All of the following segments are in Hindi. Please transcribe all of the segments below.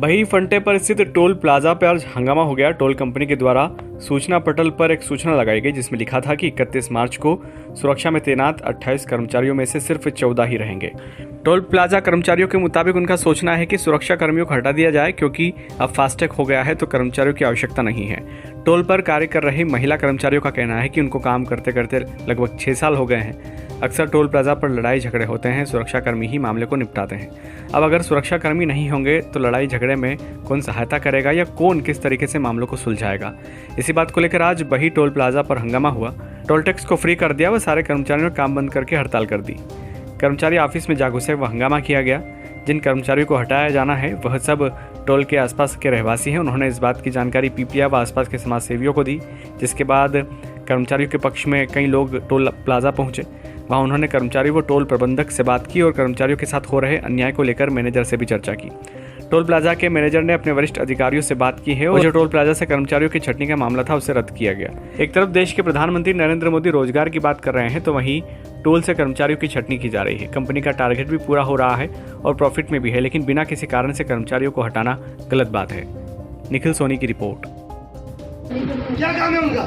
बही फंटे पर स्थित टोल प्लाजा पर आज हंगामा हो गया। टोल कंपनी के द्वारा सूचना पटल पर एक सूचना लगाई गई जिसमें लिखा था कि 31 मार्च को सुरक्षा में तैनात 28 कर्मचारियों में से सिर्फ 14 ही रहेंगे। टोल प्लाजा कर्मचारियों के मुताबिक उनका सोचना है कि सुरक्षा कर्मियों को हटा दिया जाए क्योंकि अब फास्टैग हो गया है तो कर्मचारियों की आवश्यकता नहीं है। टोल पर कार्य कर रही महिला कर्मचारियों का कहना है कि उनको काम करते करते लगभग 6 साल हो गए हैं। अक्सर टोल प्लाजा पर लड़ाई झगड़े होते हैं, सुरक्षाकर्मी ही मामले को निपटाते हैं। अब अगर सुरक्षाकर्मी नहीं होंगे तो लड़ाई झगड़े में कौन सहायता करेगा या कौन किस तरीके से मामलों को सुलझाएगा। इसी बात को लेकर आज बही टोल प्लाजा पर हंगामा हुआ। टोल टैक्स को फ्री कर दिया व सारे कर्मचारियों ने काम बंद करके हड़ताल कर दी। कर्मचारी ऑफिस में जा घुसे व हंगामा किया गया। जिन कर्मचारियों को हटाया जाना है वह सब टोल के आसपास के रहवासी हैं। उन्होंने इस बात की जानकारी पीपीआ व आसपास के समाज सेवियों को दी, जिसके बाद कर्मचारियों के पक्ष में कई लोग टोल प्लाजा पहुंचे। वहां उन्होंने कर्मचारी व टोल प्रबंधक से बात की और कर्मचारियों के साथ हो रहे अन्याय को लेकर मैनेजर से भी चर्चा की। टोल प्लाजा के मैनेजर ने अपने वरिष्ठ अधिकारियों से बात की है और जो टोल प्लाजा से कर्मचारियों की छटनी का मामला था उसे रद्द किया गया। एक तरफ देश के प्रधानमंत्री नरेंद्र मोदी रोजगार की बात कर रहे हैं तो वहीं टोल से कर्मचारियों की छटनी की जा रही है। कंपनी का टारगेट भी पूरा हो रहा है और प्रॉफिट में भी है, लेकिन बिना किसी कारण से कर्मचारियों को हटाना गलत बात है। निखिल सोनी की रिपोर्ट। क्या काम है उनका?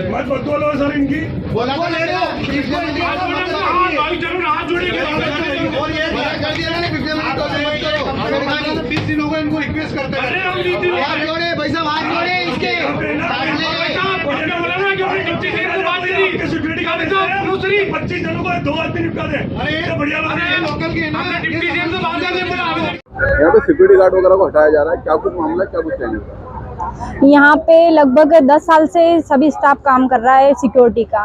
मत बोलो सर, इनकी बोला तो ले लो। और 20 दिन हो गए इनको रिक्वेस्ट करते हैं। हाथ जोड़े भाई साहब, हाथ जोड़े इसके। सिक्योरिटी गार्ड दूसरी 25 जनों को 2 आदमी निपटा दे। अरे बढ़िया लोकल की है ना। यहाँ पे सिक्योरिटी गार्ड वगैरह को हटाया जा रहा है, क्या कुछ मामला है, क्या कुछ चाहिए? यहाँ पे लगभग 10 साल से सभी स्टाफ काम कर रहा है सिक्योरिटी का,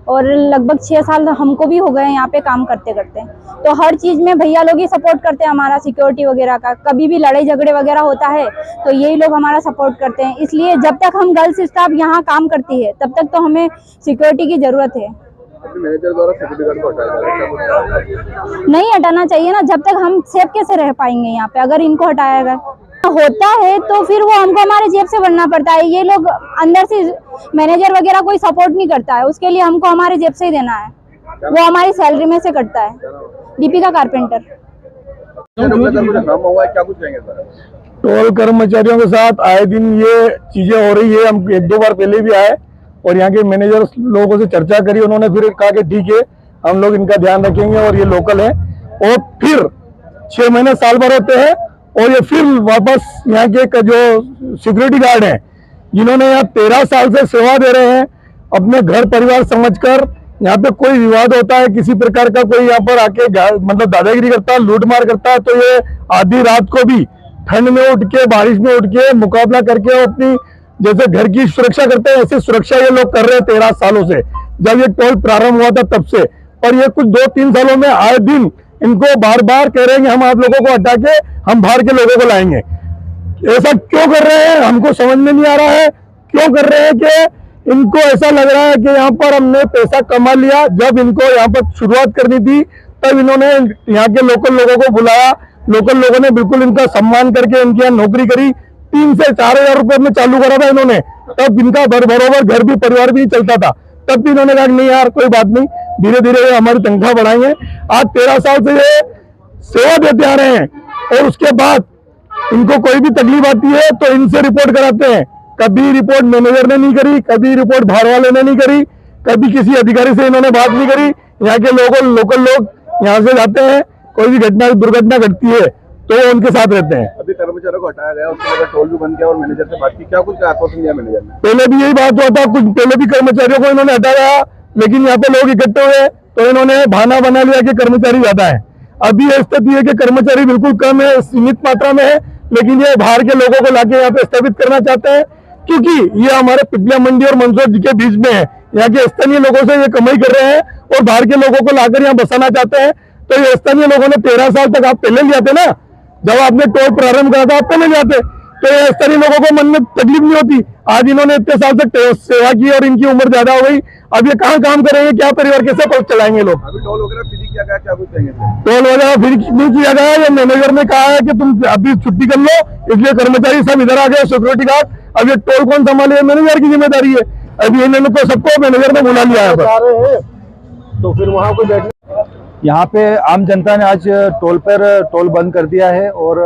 और लगभग 6 साल हमको भी हो गए यहाँ पे काम करते करते। तो हर चीज़ में भैया लोग ही सपोर्ट करते हैं हमारा, सिक्योरिटी वगैरह का। कभी भी लड़ाई झगड़े वगैरह होता है तो यही लोग हमारा सपोर्ट करते हैं। इसलिए जब तक हम गर्ल्स स्टाफ यहाँ काम करती है तब तक तो हमें सिक्योरिटी की ज़रूरत है। मैनेजर द्वारा सिक्योरिटी गार्ड को हटाया जा रहा है, नहीं हटाना चाहिए ना, जब तक हम सेफ कैसे रह पाएंगे यहाँ पे अगर इनको हटाया गया होता है तो फिर वो हमको हमारे जेब से भरना पड़ता है। ये लोग अंदर से मैनेजर वगैरह कोई सपोर्ट नहीं करता है, उसके लिए हमको हमारे जेब से ही देना है, वो हमारी सैलरी में से कटता है। दीपिका कारपेंटर। क्या कुछ कहेंगे सर? टोल कर्मचारियों के साथ आए दिन ये चीजें हो रही है। हम 1-2 बार पहले भी आए और यहाँ के मैनेजर लोगों से चर्चा करी। उन्होंने फिर कहा कि ठीक है, हम लोग इनका ध्यान रखेंगे और ये लोकल है। और फिर 6 महीने साल भर होते हैं और ये फिर वापस यहाँ के जो सिक्योरिटी गार्ड हैं जिन्होंने यहाँ 13 साल से सेवा दे रहे हैं, अपने घर परिवार समझकर, यहाँ पे कोई विवाद होता है, किसी प्रकार का कोई यहाँ पर आके मतलब दादागिरी करता है, लूटमार करता है, तो ये आधी रात को भी ठंड में उठ के, बारिश में उठ के मुकाबला करके अपनी जैसे घर की सुरक्षा करते हैं ऐसे सुरक्षा ये लोग कर रहे हैं 13 सालों से, जब ये टोल प्रारंभ हुआ था तब से। और ये कुछ 2-3 सालों में आए दिन इनको बार बार कह रहे हैं हम आप लोगों को हटा के हम बाहर के लोगों को लाएंगे। ऐसा क्यों कर रहे हैं हमको समझ में नहीं आ रहा है। क्यों कर रहे हैं कि इनको ऐसा लग रहा है कि यहाँ पर हमने पैसा कमा लिया। जब इनको यहाँ पर शुरुआत करनी थी तब इन्होंने यहाँ के लोकल लोगों को बुलाया, लोकल लोगों ने बिल्कुल इनका सम्मान करके इनकी यहाँ नौकरी करी। 3 से 4 हजार रुपए में चालू करा था इन्होंने, तब इनका बरोबर घर भी परिवार भी चलता था। तब भी इन्होंने कहा नहीं यार कोई बात नहीं, धीरे धीरे हमारी तनख्वाह बढ़ाएंगे। आज 13 साल से ये सेवा देते आ रहे हैं और उसके बाद इनको कोई भी तकलीफ आती है तो इनसे रिपोर्ट कराते हैं। कभी रिपोर्ट मैनेजर ने नहीं करी, कभी रिपोर्ट बाहर वाले ने नहीं करी, कभी किसी अधिकारी से इन्होंने बात नहीं करी। यहाँ के लोकल लोग यहाँ से जाते हैं, कोई भी दुर्घटना घटती है तो वो उनके साथ रहते हैं। अभी कर्मचारियों को हटाया गया, उसके बाद टोल भी बंद किया और मैनेजर से बात की, क्या कुछ आश्वासन दिया मैनेजर ने? पहले भी यही बात हुआ था, कुछ पहले भी कर्मचारियों को इन्होंने हटाया, लेकिन यहाँ पे लोग इकट्ठे हुए तो इन्होंने बहाना बना लिया कि कर्मचारी ज्यादा है। अभी यह स्थिति है कि कर्मचारी बिल्कुल कम है, सीमित मात्रा में है, लेकिन ये बाहर के लोगों को लाके यहाँ पे स्थापित करना चाहते हैं क्योंकि ये हमारे पिपलिया मंडी और मंदसौर के बीच में है। यहाँ के स्थानीय लोगों से ये कमाई कर रहे हैं और बाहर के लोगों को लाकर यहाँ बसाना चाहते हैं। तो ये स्थानीय लोगों ने 13 साल तक, आप पहले ले जाते ना, जब आपने टोल प्रारंभ करा था आप पहले जाते तो ये स्थानीय लोगों को मन में तकलीफ नहीं होती। आज इन्होंने इतने साल तक सेवा की और इनकी उम्र ज्यादा हो गई, अब ये कहाँ काम करेंगे, क्या परिवार कैसे पल चलाएंगे लोग? अभी टोल वगैरह फ्री किया गया, क्या कुछ कहेंगे? टोल वगैरह फ्री नहीं किया गया। ये मैनेजर ने कहा है कि तुम अभी छुट्टी कर लो, इसलिए कर्मचारी सब इधर आ गए, सिक्योरिटी गार्ड। अब ये टोल कौन संभाले? मैनेजर की जिम्मेदारी है। अभी इन्होंने सबको मैनेजर ने बुला लिया है, तो फिर वहाँ को बैठने यहाँ पे आम जनता ने आज टोल पर टोल बंद कर दिया है और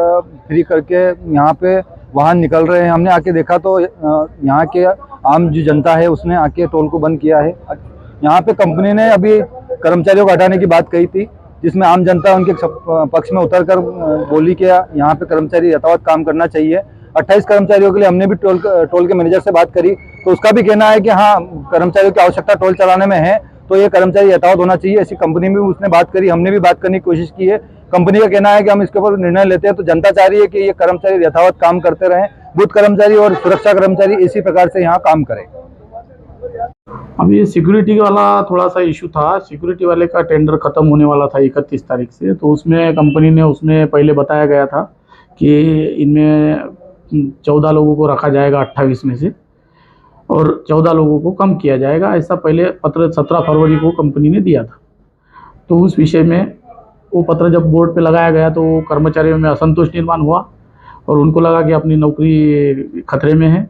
फ्री करके यहाँ पे वाहन निकल रहे हैं। हमने आके देखा तो यहाँ के आम जो जनता है उसने आके टोल को बंद किया है। यहाँ पे कंपनी ने अभी कर्मचारियों को हटाने की बात कही थी, जिसमें आम जनता उनके पक्ष में उतरकर बोली कि यहाँ पे कर्मचारी यथावत काम करना चाहिए। 28 कर्मचारियों के लिए हमने भी टोल के मैनेजर से बात करी तो उसका भी कहना है कि हाँ, कर्मचारियों की आवश्यकता टोल चलाने में है तो ये कर्मचारी यथावत होना चाहिए। ऐसी कंपनी में भी उसने बात करी, हमने भी बात करने की कोशिश की है। कंपनी का कहना है कि हम इसके ऊपर निर्णय लेते हैं, तो जनता चाह रही है कि ये कर्मचारी यथावत काम करते रहें, बूथ कर्मचारी और सुरक्षा कर्मचारी इसी प्रकार से यहाँ काम करें। अब ये सिक्योरिटी वाला थोड़ा सा इशू था। सिक्योरिटी वाले का टेंडर खत्म होने वाला था 31 तारीख से, तो उसमें कंपनी ने उसमें पहले बताया गया था कि इनमें 14 लोगों को रखा जाएगा 28 में से और 14 लोगों को कम किया जाएगा, ऐसा पहले पत्र 17 फरवरी को कंपनी ने दिया था। तो उस विषय में वो पत्र जब बोर्ड पे लगाया गया तो कर्मचारियों में असंतोष निर्माण हुआ और उनको लगा कि अपनी नौकरी खतरे में है,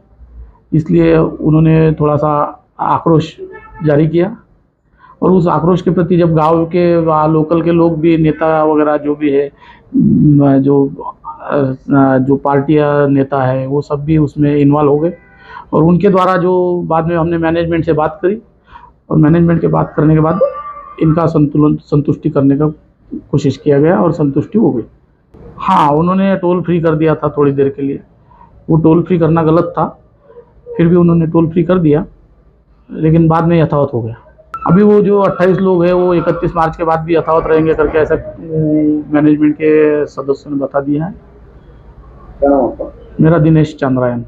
इसलिए उन्होंने थोड़ा सा आक्रोश जारी किया। और उस आक्रोश के प्रति जब गांव के लोकल के लोग भी, नेता वगैरह जो भी है, जो पार्टियां नेता है, वो सब भी उसमें इन्वॉल्व हो गए और उनके द्वारा जो बाद में हमने मैनेजमेंट से बात करी और मैनेजमेंट के बात करने के बाद इनका संतुष्टि करने का कोशिश किया गया और संतुष्टि हो गई। हाँ, उन्होंने टोल फ्री कर दिया था थोड़ी देर के लिए। वो टोल फ्री करना गलत था, फिर भी उन्होंने टोल फ्री कर दिया, लेकिन बाद में यथावत हो गया। अभी वो जो 28 लोग हैं वो 31 मार्च के बाद भी यथावत रहेंगे करके ऐसा मैनेजमेंट के सदस्यों ने बता दिया है। क्या नाम आपका? मेरा दिनेश चंद्रायन।